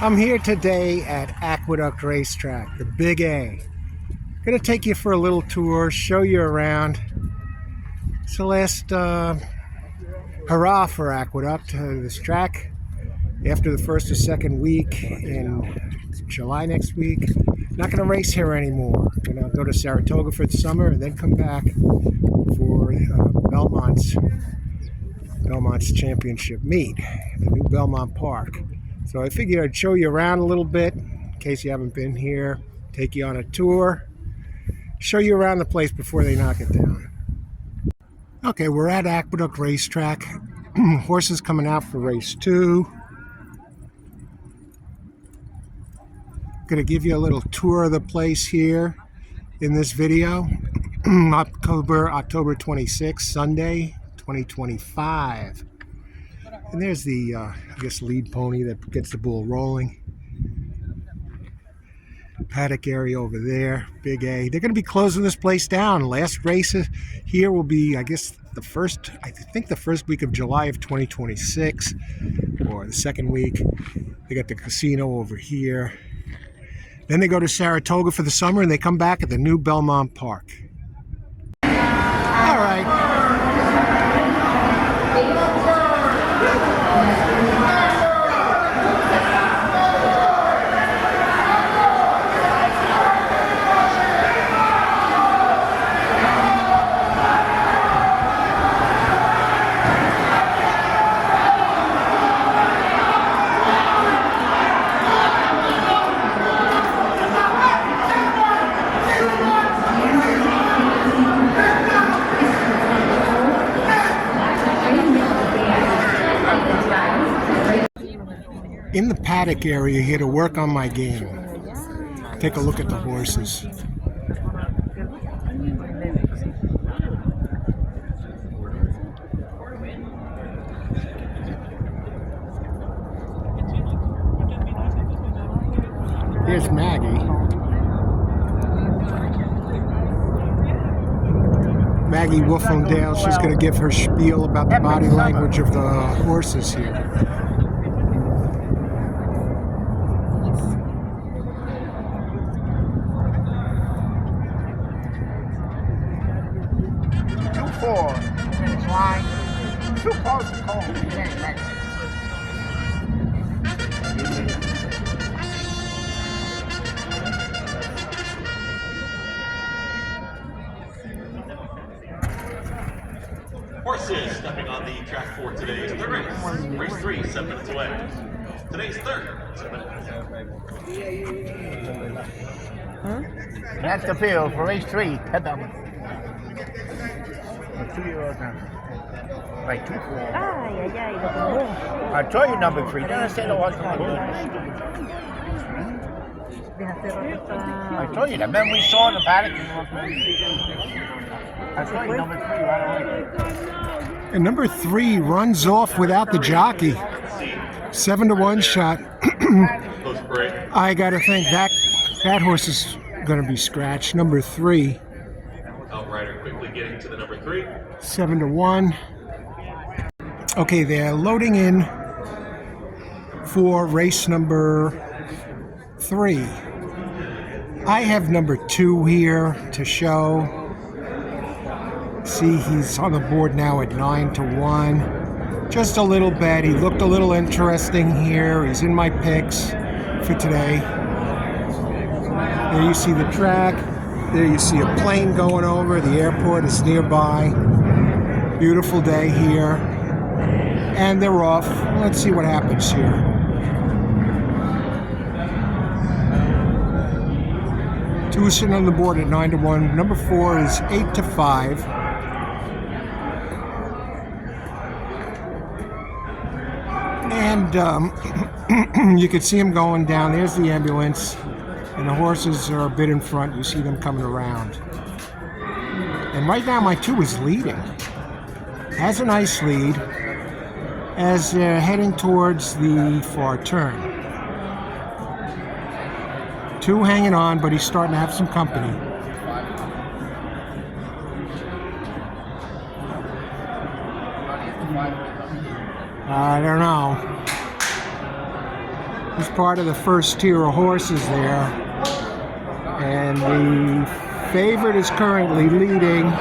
I'm here today at Aqueduct Racetrack, the Big A. Gonna take you for a little tour, show you around. It's the last hurrah for Aqueduct, this track. After the first or second week in July next week, not gonna race here anymore. Gonna go to Saratoga for the summer and then come back for Belmont's championship meet, the new Belmont Park. So I figured I'd show you around a little bit in case you haven't been here, take you on a tour, show you around the place before they knock it down. Okay, we're at Aqueduct Racetrack. Horses coming out for race 2. Going to give you a little tour of the place here in this video. October 26th, Sunday, 2025. And there's the, I guess, lead pony that gets the bull rolling. Paddock area over there, Big A. They're going to be closing this place down. Last race here will be, I guess, the first week of July of 2026, or the second week. They got the casino over here. Then they go to Saratoga for the summer, and they come back at the new Belmont Park. All right. In the paddock area here to work on my game. Take a look at the horses. Here's Maggie. Maggie Wolfendale. She's going to give her spiel about the body language of the horses here. Finish line. 2 cars to call. Horses stepping on the track for today's third race. Race 3, 7 minutes away. Today's third, 7 minutes. That's the field for race 3. Head that one. 2-year-old now. Right, 2-4. I told you number 3. Don't say the horse number 2. I told you that. Remember we saw in the paddock? I told you number 3 right away. And number 3 runs off without the jockey. 7-1 shot. I gotta think that horse is gonna be scratched. Number 3. Outrider quickly getting to the number 3. 7-1. Okay, they're loading in for race number 3. I have number 2 here to show. See, he's on the board now at 9-1. Just a little bet. He looked a little interesting here. He's in my picks for today. There you see the track. There you see a plane going over. The airport is nearby. Beautiful day here. And they're off. Let's see what happens here. Two is sitting on the board at 9-1. Number 4 is 8-5. And you can see him going down. There's the ambulance. And the horses are a bit in front. You see them coming around. And right now my 2 is leading. Has a nice lead as they're heading towards the far turn. 2 hanging on, but he's starting to have some company. I don't know. He's part of the first tier of horses there. And the favorite is currently leading.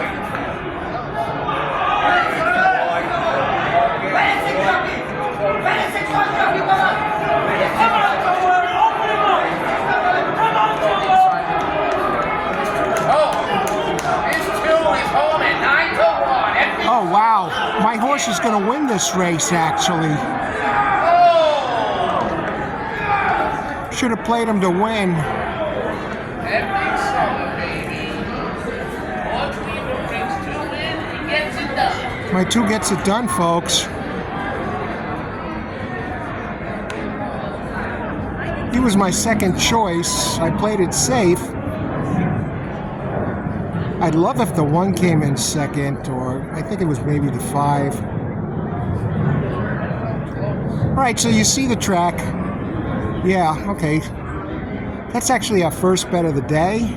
Oh wow, my horse is going to win this race actually. Should have played him to win. My 2 gets it done, folks. He was my second choice. I played it safe. I'd love if the 1 came in second, or I think it was maybe the 5. All right, so you see the track. Yeah, okay. That's actually our first bet of the day.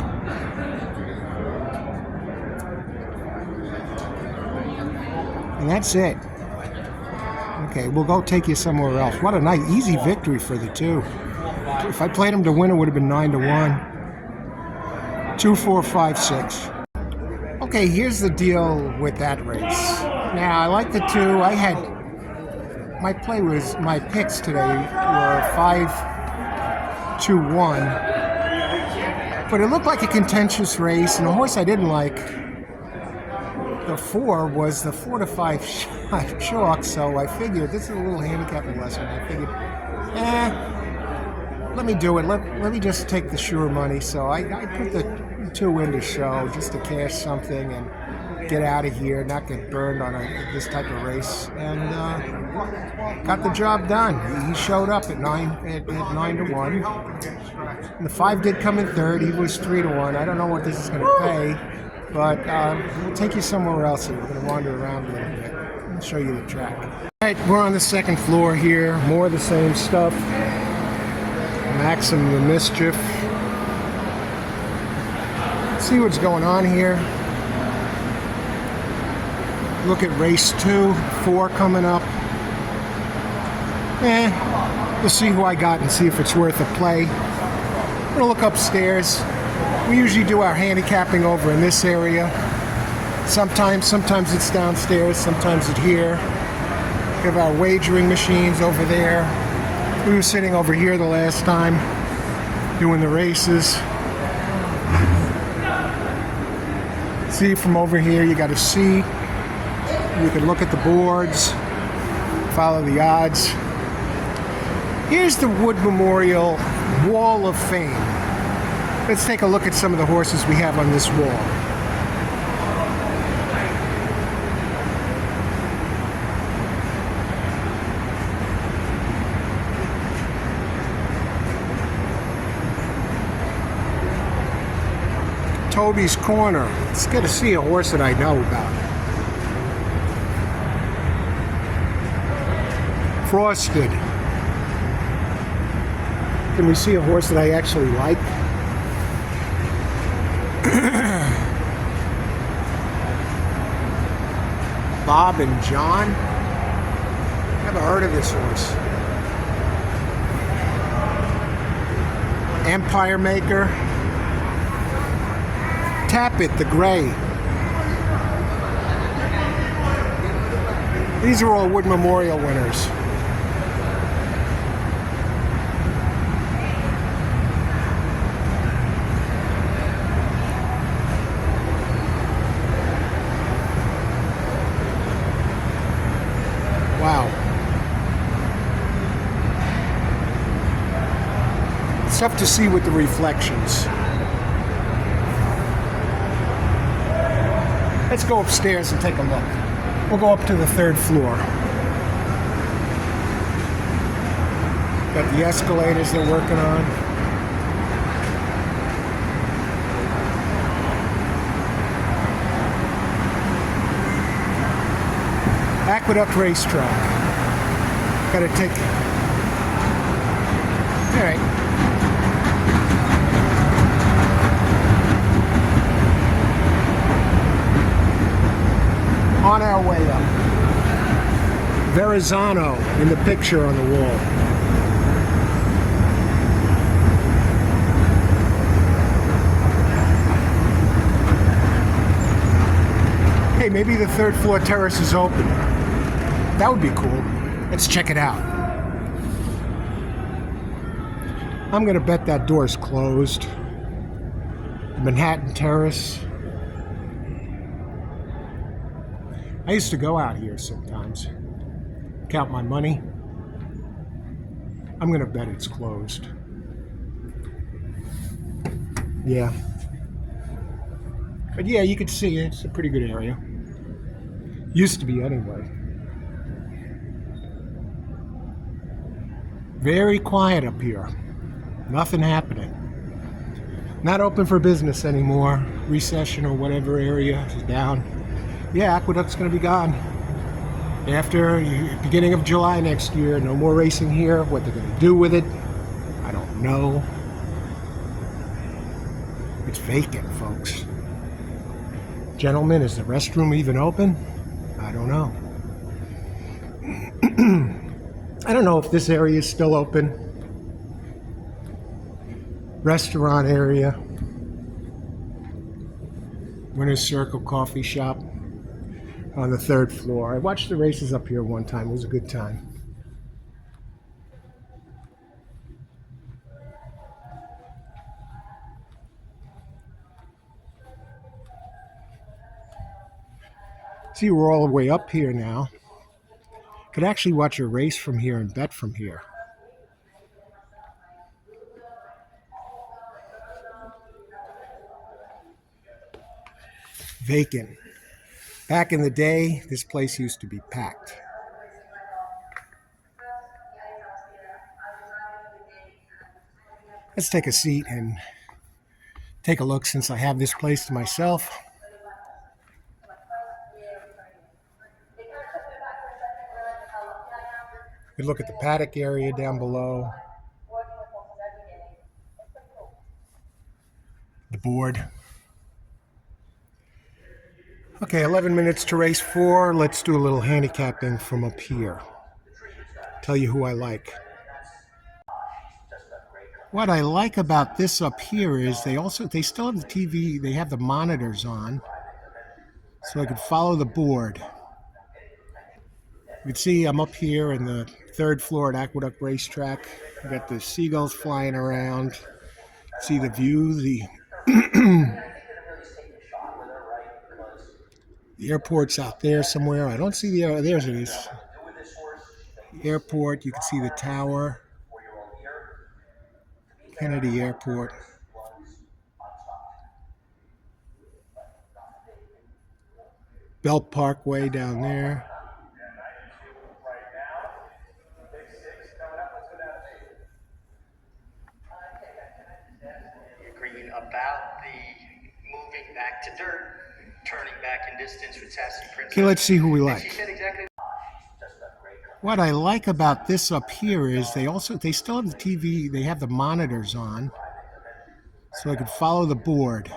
And that's it. Okay, we'll go take you somewhere else. What a nice, easy victory for the 2. If I played him to win, it would have been 9-1. 2, 4, 5, 6. Okay, here's the deal with that race. Now, I like the 2. My picks today were 5, 2, 1. But it looked like a contentious race, and the horse I didn't like, the 4, was the 4 to 5 chalk, so I figured, this is a little handicapping lesson, I figured, let me do it, let me just take the sure money, so I put the 2 in to show, just to cash something and get out of here, not get burned on this type of race, and got the job done. He showed up at 9-1, and the 5 did come in third. He was 3-1. I don't know what this is going to pay, but we'll take you somewhere else here. We're going to wander around a little bit and show you the track. All right, we're on the second floor here. More of the same stuff. Maxim the Mischief. See what's going on here. Look at race 2, 4 coming up. We'll see who I got and see if it's worth a play. I'm gonna look upstairs. We usually do our handicapping over in this area. Sometimes it's downstairs, sometimes it's here. We have our wagering machines over there. We were sitting over here the last time doing the races. See, from over here you got a seat. You can look at the boards, follow the odds. Here's the Wood Memorial Wall of Fame. Let's take a look at some of the horses we have on this wall. Toby's Corner. Let's get to see a horse that I know about. Frosted. Can we see a horse that I actually like? Bob and John. Never heard of this horse. Empire Maker. Tap It, the gray. These are all Wood Memorial winners. Wow. It's tough to see with the reflections. Let's go upstairs and take a look. We'll go up to the 3rd floor. Got the escalators they're working on. Aqueduct Racetrack. Gotta take... All right. On our way up. Verrazano in the picture on the wall. maybe the third floor terrace is open. That would be cool. Let's check it out. I'm gonna bet that door is closed. Manhattan Terrace. I used to go out here sometimes, count my money. I'm gonna bet it's closed. Yeah. But yeah, you can see it. It's a pretty good area. Used to be anyway. Very quiet up here. Nothing happening. Not open for business anymore. Recession or whatever area is down. Yeah, Aqueduct's going to be gone. After beginning of July next year, no more racing here. What they're going to do with it, I don't know. It's vacant, folks. Gentlemen, is the restroom even open? I don't know. I don't know if this area is still open. Restaurant area. Winner's Circle coffee shop on the third floor. I watched the races up here one time. It was a good time. See, we're all the way up here now. Could actually watch a race from here and bet from here. Vacant. Back in the day, this place used to be packed. Let's take a seat and take a look since I have this place to myself. You look at the paddock area down below. The board. Okay, 11 minutes to race 4. Let's do a little handicapping from up here. Tell you who I like. What I like about this up here is they still have the TV, they have the monitors on, so I can follow the board. You can see I'm up here in the third floor at Aqueduct Racetrack. I got the seagulls flying around. See the view, the the airport's out there somewhere. I don't see the there's it is. The airport, you can see the tower. Kennedy Airport. Belt Parkway down there. Agreeing about the moving back to dirt, turning back in distance with Sassy Prince. Okay, let's see who we like. She said exactly. What I like about this up here is they still have the TV, they have the monitors on, so I can follow the board.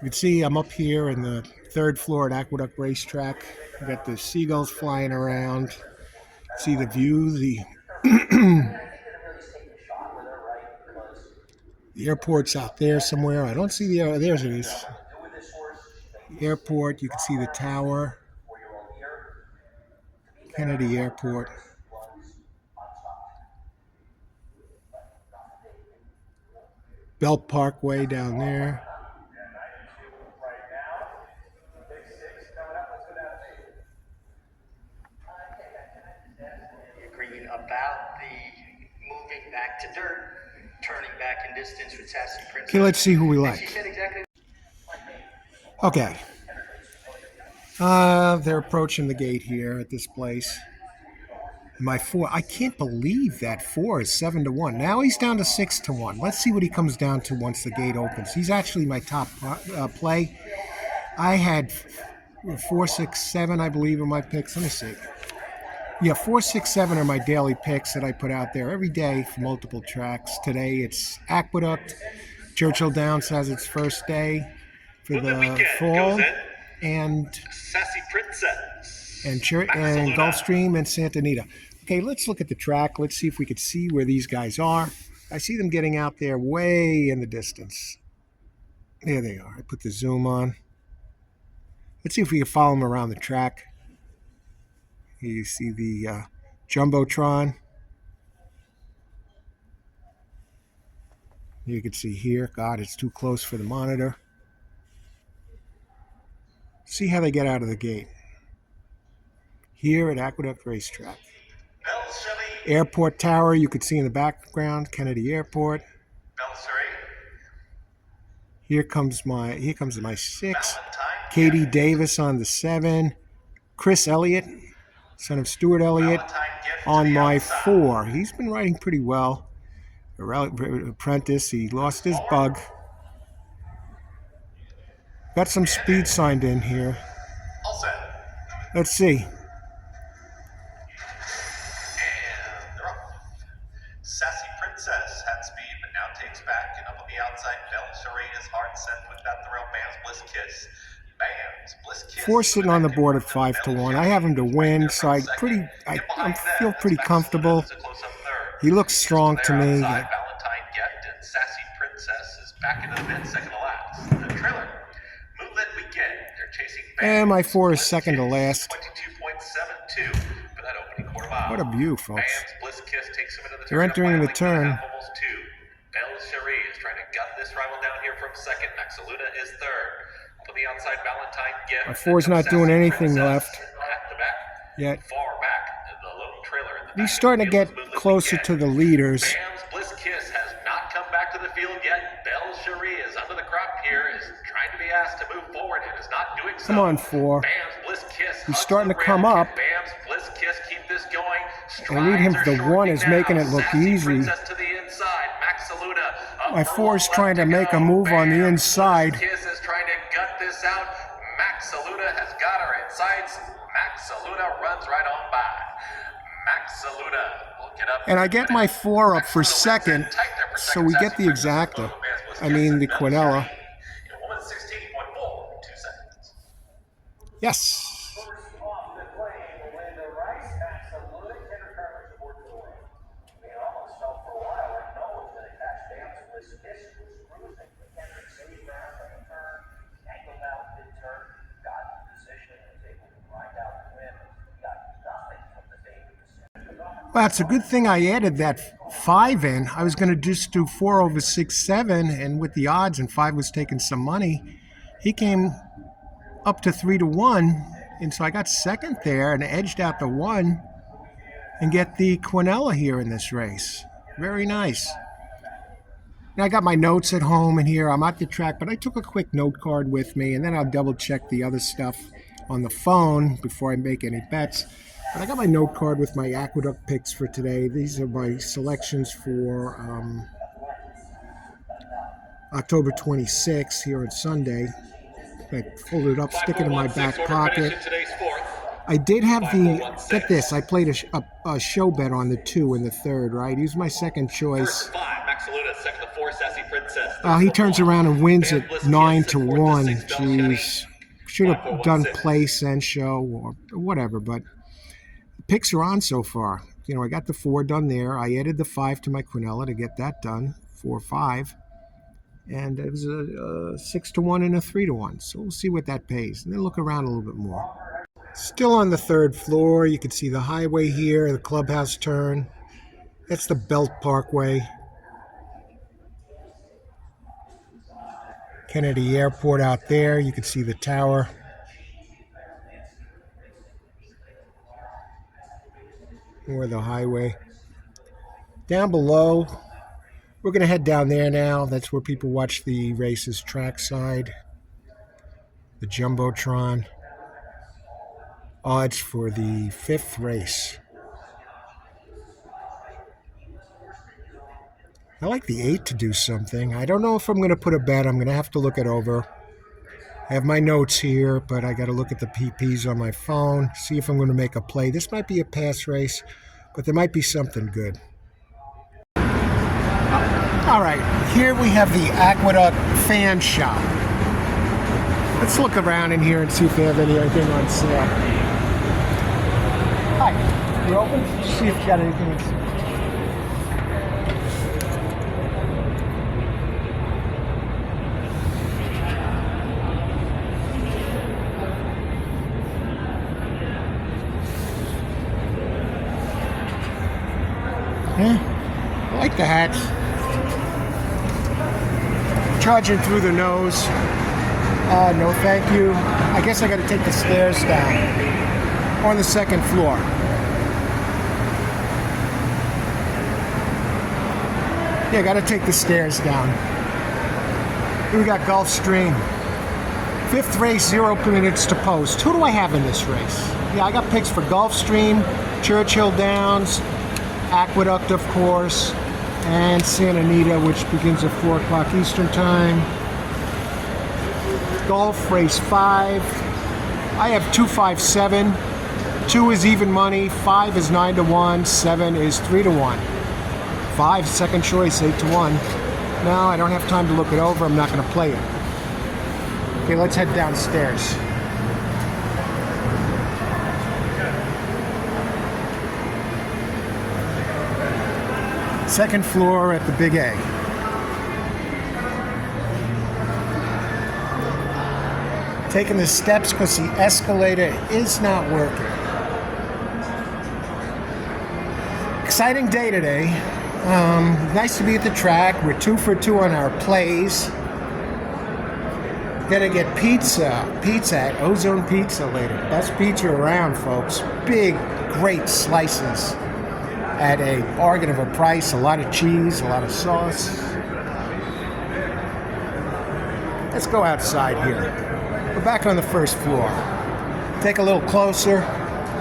You can see I'm up here in the third floor at Aqueduct Racetrack. I got the seagulls flying around. See the view, the the airport's out there somewhere. I don't see the there's it is. The airport, you can see the tower. Kennedy Airport. Belt Parkway down there. Agreeing about the moving back to dirt, turning back in distance with Sassy Prince. Okay, let's see who we like. She said exactly. Okay. They're approaching the gate here at this place. My 4, I can't believe that 4 is 7-1. Now he's down to 6-1. Let's see what he comes down to once the gate opens. He's actually my top play. I had 4, 6, 7, I believe, in my picks. Let me see. Yeah, 4, 6, 7 are my daily picks that I put out there every day for multiple tracks. Today it's Aqueduct. Churchill Downs has its first day for the fall. And Sassy Princess. and Gulfstream and Santa Anita. Okay, let's look at the track. Let's see if we could see where these guys are. I see them getting out there way in the distance. There they are. I put the zoom on. Let's see if we can follow him around the track. Here you see the Jumbotron. You can see here, God, it's too close for the monitor. See how they get out of the gate. Here at Aqueduct Racetrack. Airport Tower, you could see in the background, Kennedy Airport. Here comes my 6. Katie Davis on the 7. Chris Elliott, son of Stuart Elliott, on my 4. He's been riding pretty well. Apprentice, he lost his bug. Got some speed signed in here. Let's see. Sassy Princess had speed, but now takes back, and up on the outside, Belle Cherie is hard set with that thrill. Bam's Bliss Kiss. Bam's Bliss Kiss. 4 sitting on the board at 5-1. I have him to win, so I feel pretty comfortable. He looks strong to me. Valentine Gift and Sassy Princess is back into the mid, second to last. The trailer, Moonlit Weekend. They're chasing And my 4 is second to last. 22.72 for that opening quarter mile. What a view, folks. Bam's Bliss Kiss takes him into the turn. They're entering the turn. Almost 2. Belle Cherie is trying to gut this rival down here from second. Maxaluna is third. On the outside, Valentine Gift. My 4's not doing anything left At the back. yet. Far back. The lone trailer in the He's back starting to of the get field is Moonlit closer Weekend. to the leaders. Bam's Bliss Kiss has not come back to the field yet. Belle Cherie is under the crop here, is trying to be asked to move forward and is not doing so. Come on, 4. Bam's Bliss Kiss. He's hugs starting the to come ramp. up. Bam's Bliss Kiss, keep this going. I need him. Strides The are 1 is shortening making now. it look Sassy easy. Princess to the inside. Maxaluna up My for 4 is left trying to make a move on the Bam's inside. Bliss Kiss is trying to gut this out. Maxaluna has got her in sights. Maxaluna runs right on by. Maxaluna will get up. And I get my 4 up for second, so we get the exacta. I mean, the Quinella. Yes. Well, it's a good thing I added that 5 in. I was going to just do 4 over 6, 7, and with the odds, and 5 was taking some money. He came up to 3-1, and so I got second there and edged out the 1 and get the Quinella here in this race. Very nice. Now I got my notes at home in here. I'm at the track, but I took a quick note card with me, and then I'll double check the other stuff on the phone before I make any bets. But I got my note card with my Aqueduct picks for today. These are my selections for October 26th here on Sunday. I fold it up, stick it in my back pocket. I did have get this, I played a show bet on the 2 and the 3rd, right? He was my second choice. He turns around and wins it 9-1. Jeez. Should have done place and show or whatever, but the picks are on so far. You know, I got the 4 done there. I added the 5 to my Quinella to get that done, 4-5. And it was a 6-1 and a 3-1. So we'll see what that pays. And then look around a little bit more. Still on the 3rd floor. You can see the highway here, the clubhouse turn. That's the Belt Parkway. Kennedy Airport out there. You can see the tower. Or the highway. Down below, we're going to head down there now. That's where people watch the races trackside. The Jumbotron. Odds for the 5th race. I like the 8 to do something. I don't know if I'm going to put a bet. I'm going to have to look it over. I have my notes here, but I got to look at the PPs on my phone, see if I'm going to make a play. This might be a pass race, but there might be something good. All right, here we have the Aqueduct fan shop. Let's look around in here and see if they have anything on sale. Hi, you open? See if you got anything on sale. Yeah, I like the hats. Charging through the nose. No thank you. I guess I gotta take the stairs down. On the second floor. Yeah, gotta take the stairs down. Here we got Gulfstream. Fifth race, 0 minutes to post. Who do I have in this race? Yeah, I got picks for Gulfstream, Churchill Downs, Aqueduct, of course, and Santa Anita, which begins at 4 o'clock Eastern Time. Golf race 5. I have 2, 5, 7. 2 is even money. 5 is 9 to 1. 7 is 3 to 1. 5 second choice, 8 to 1. No, I don't have time to look it over. I'm not going to play it. Okay, let's head downstairs. Second floor at the Big A. Taking the steps because the escalator is not working. Exciting day today. Nice to be at the track. We're 2 for 2 on our plays. Gonna get pizza at Ozone Pizza later. Best pizza around, folks. Big, great slices at a bargain of a price. A lot of cheese, a lot of sauce. Let's go outside here. We're back on the first floor. Take a little closer.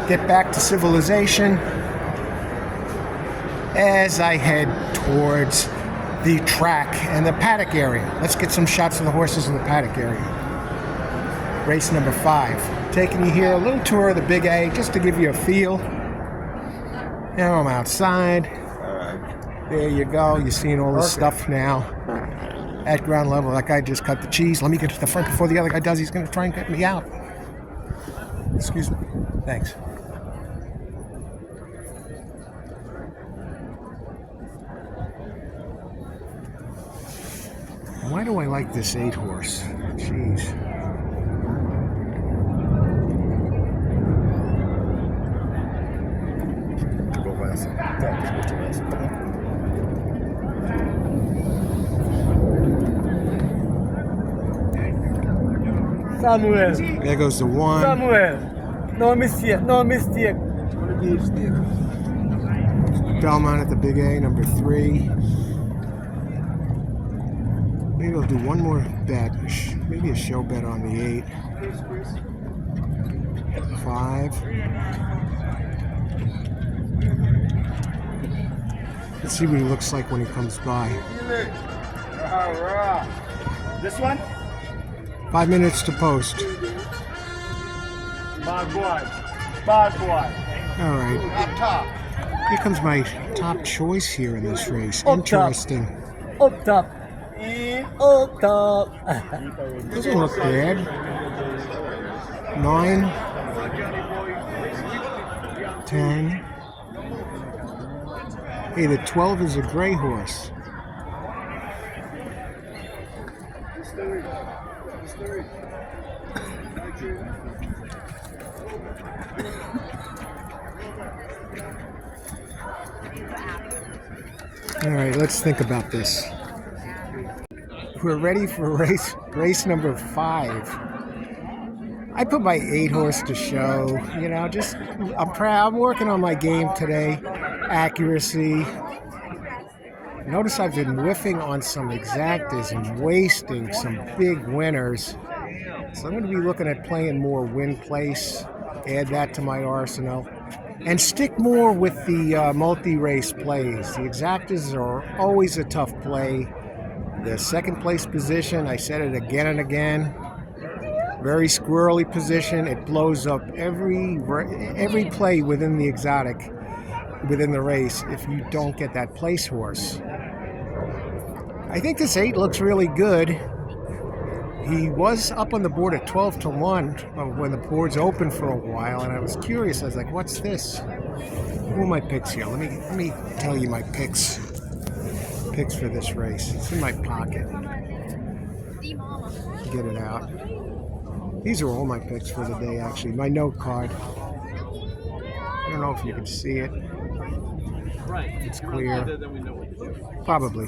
Get back to civilization as I head towards the track and the paddock area. Let's get some shots of the horses in the paddock area. Race number 5. Taking you here, a little tour of the Big A, just to give you a feel. Now I'm outside. There you go. You're seeing all this stuff now at ground level. That guy just cut the cheese. Let me get to the front before the other guy does. He's going to try and get me out. Excuse me. Thanks. Why do I like this 8 horse? Jeez. Samuel. There goes the 1. Samuel. No mistake. No mistake. Belmont at the Big A, number 3. Maybe I'll do one more bet. Maybe a show bet on the 8. 5. Let's see what he looks like when he comes by. This one? 5 minutes to post. Bad boy. Bad boy. All right. Up top. Here comes my top choice here in this race. Up top. Interesting. Up top. Up top. Doesn't look bad. 9. 10. Hey, the 12 is a gray horse. All right, let's think about this. We're ready for race number 5. I put my 8 horse to show, you know, just, I'm proud. I'm working on my game today. Accuracy. Notice I've been whiffing on some exactas and wasting some big winners. So I'm going to be looking at playing more win place, add that to my arsenal, and stick more with the multi-race plays. The exactas are always a tough play. The second place position, I said it again and again, very squirrely position. It blows up every play within the exotic, within the race, if you don't get that place horse. I think this 8 looks really good. He was up on the board at 12 to 1 when the board's open for a while, and I was curious. I was like, what's this? Who are my picks here? Let me tell you my picks for this race. It's in my pocket. Get it out. These are all my picks for the day, actually. My note card. I don't know if you can see it. It's clear. Probably.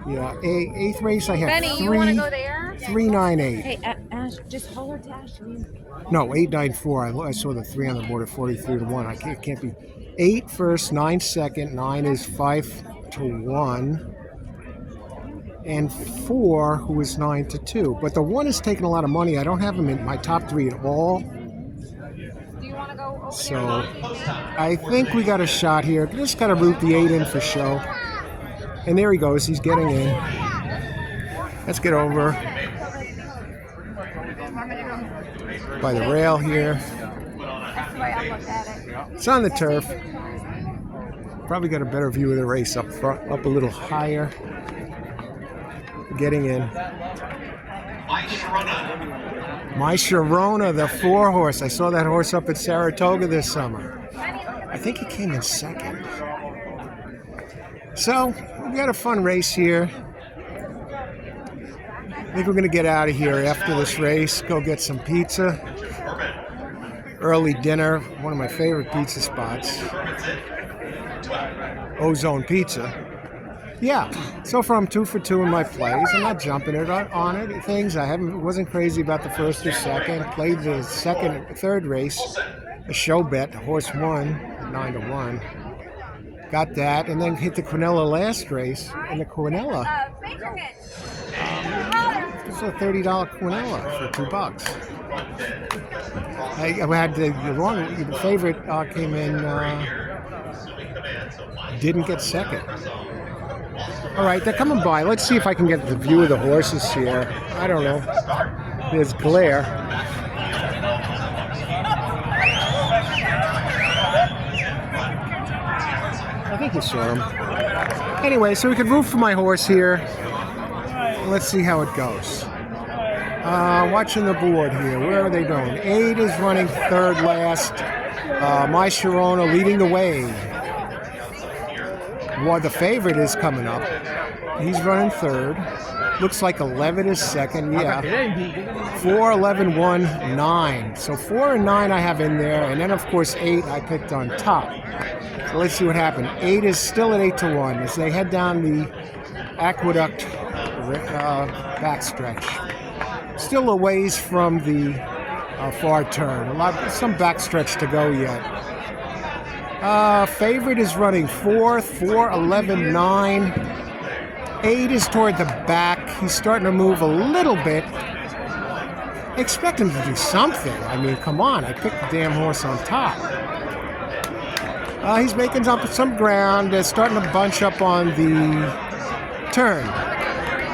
Yeah. Eighth race, I have Benny, you want to go there? 398. Hey, Ash, just hold her to Ashley. No, 894. I saw the 3 on the board at 43 to 1. It can't be. 8 first, 9 second, 9 is 5 to 1. And 4, who is 9 to 2. But the 1 is taking a lot of money. I don't have him in my top 3 at all. Do you want to go over So I think we got a shot here. Just got to root the 8 in for show. And there he goes. He's getting in. Let's get over by the rail here. It's on the turf. Probably got a better view of the race up front, up a little higher. Getting in. My Sharona, the 4 horse. I saw that horse up at Saratoga this summer. I think he came in second. So, we got a fun race here. I think we're going to get out of here after this race, go get some pizza. Early dinner, one of my favorite pizza spots. Ozone Pizza. Yeah, so far I'm 2 for 2 in my plays. I'm not jumping it on it. Things wasn't crazy about the first or second. Played the third race, a show bet. The horse won 9 to 1. Got that, and then hit the Quinella last race. And the Quinella, it's a $30 Quinella for $2. I had the favorite came in, didn't get second. All right, they're coming by. Let's see if I can get the view of the horses here. I don't know. There's glare. I think you saw him. Anyway, so we could root for my horse here. Let's see how it goes. Watching the board here. Where are they going? 8 is running third last. My Sharona leading the way. Well, the favorite is coming up. He's running third. Looks like 11 is second. Yeah. 4, 11, 1, 9. So 4 and 9 I have in there. And then, of course, 8 I picked on top. So let's see what happened. 8 is still at 8 to 1 as they head down the Aqueduct backstretch. Still a ways from the far turn. Some backstretch to go yet. Favorite is running 4, 4, 11, 9. 8 is toward the back. He's starting to move a little bit. Expect him to do something. I mean, come on. I picked the damn horse on top. He's making up some ground. They're starting to bunch up on the turn.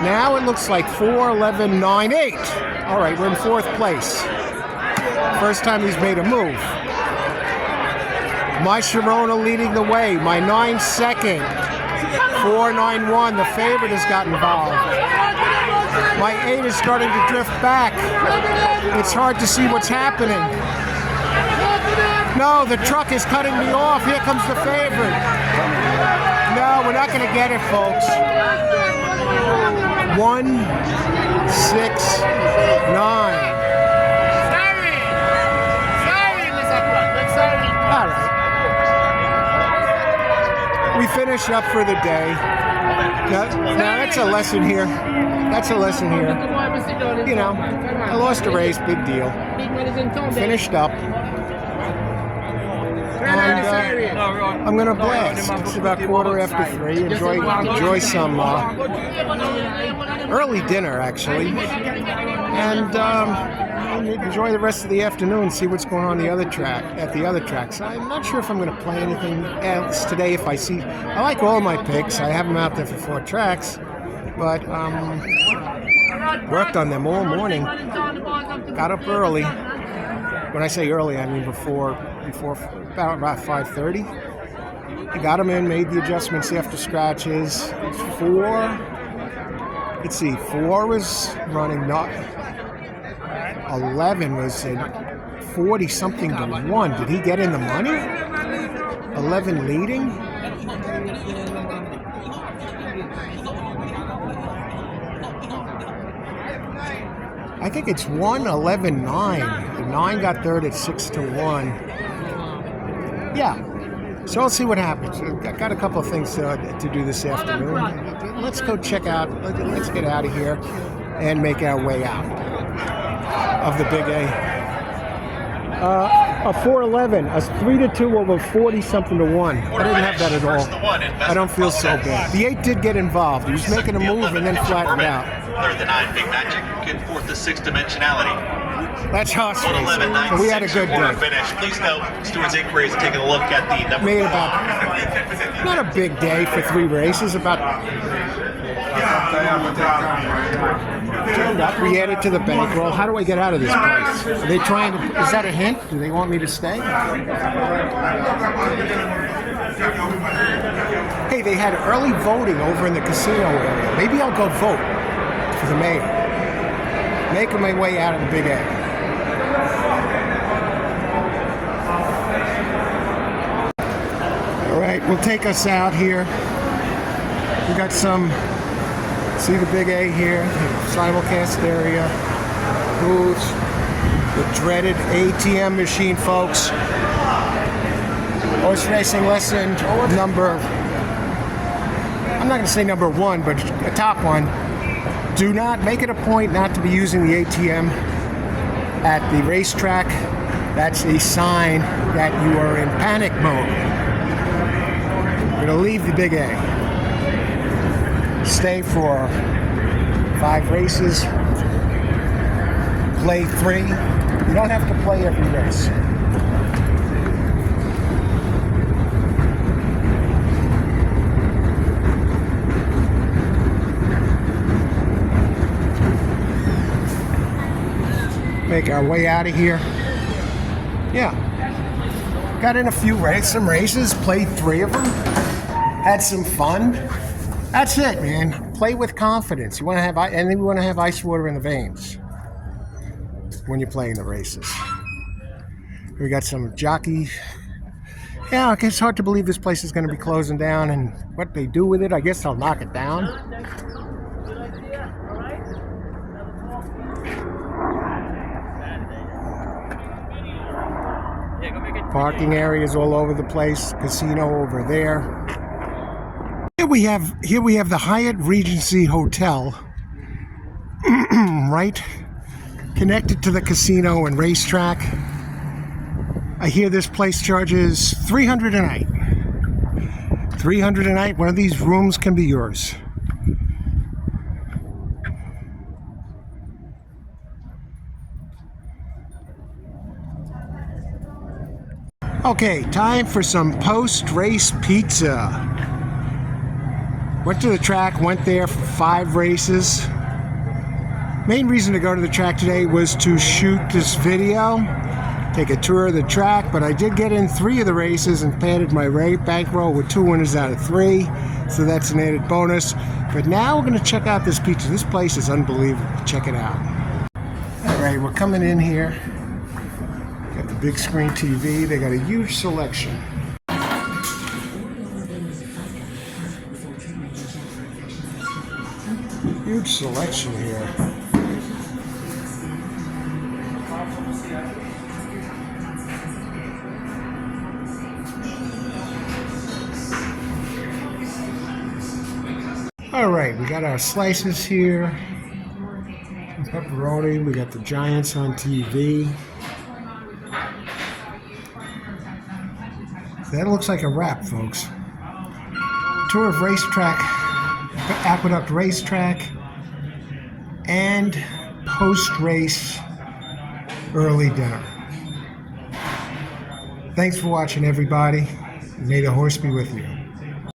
Now it looks like 4, 11, 9, 8. All right, we're in 4th place. First time he's made a move. My Sharona leading the way. My 9 second. 4, 9, 1. The favorite has got involved. My 8 is starting to drift back. It's hard to see what's happening. No, the truck is cutting me off. Here comes the favorite. No, we're not going to get it, folks. 1, 6, 9. All right. We finish up for the day. Now that's a lesson here. That's a lesson here. You know, I lost a race, big deal. Finished up. And I'm going to blast. It's about 3:15. Enjoy some early dinner, actually. And enjoy the rest of the afternoon, see what's going on at the other tracks. I'm not sure if I'm going to play anything else today. If I see, I like all my picks. I have them out there for 4 tracks, but worked on them all morning. Got up early. When I say early, I mean before about 5:30. I got them in, made the adjustments after scratches. 4. Let's see, 4 was running not. 11 was in 40 something to 1. Did he get in the money? 11 leading? I think it's 1, 11, 9. The 9 got third at 6 to 1. Yeah. So I'll see what happens. I've got a couple of things to do this afternoon. Let's go check out, let's get out of here and make our way out of the Big A. A 411, a 3-2 over 40-something to 1. I didn't have that at all. I don't feel so bad. The 8 did get involved. He was making a move and then flattened out. Third, the 9, Big Magic. Get fourth, the 6 dimensionality. That's horse racing. 11, 9, So we had a good day. Finish. Please note, Stewart's Inquiry is taking a look at the number Made about, not a big day for 3 races, about. We added to the bankroll. How do I get out of this place? Are they trying to, is that a hint? Do they want me to stay? Hey, they had early voting over in the casino area. Maybe I'll go vote for the mayor. Making my way out of the Big A. All right, we'll take us out here. We got some, see the Big A here, simulcast area, booths, the dreaded ATM machine, folks. Horse racing lesson number, I'm not going to say number 1, but a top one. Do not make it a point not to be using the ATM at the racetrack. That's a sign that you are in panic mode. We're going to leave the Big A. Stay for 5 races. Play 3. You don't have to play every race. Make our way out of here. Yeah. Got in a few some races, played 3 of them. Had some fun. That's it, man. Play with confidence. You want to have, and then you want to have ice water in the veins when you're playing the races. We got some jockeys. Yeah, it's hard to believe this place is going to be closing down, and what they do with it, I guess they'll knock it down. Parking areas all over the place. Casino over there. Here we have the Hyatt Regency Hotel, right, connected to the casino and racetrack. I hear this place charges $300 a night. $300 a night. One of these rooms can be yours. Okay, time for some post-race pizza. Went to the track, went there for 5 races. Main reason to go to the track today was to shoot this video, take a tour of the track, but I did get in 3 of the races and padded my bankroll with 2 winners out of 3, so that's an added bonus. But now we're going to check out this pizza. This place is unbelievable. Check it out. All right, we're coming in here. Got the big screen TV. They got a huge selection. Huge selection here. All right, we got our slices here. Pepperoni, we got the Giants on TV. That looks like a wrap, folks. Tour of racetrack, Aqueduct Racetrack, and post-race early dinner. Thanks for watching, everybody. May the horse be with you.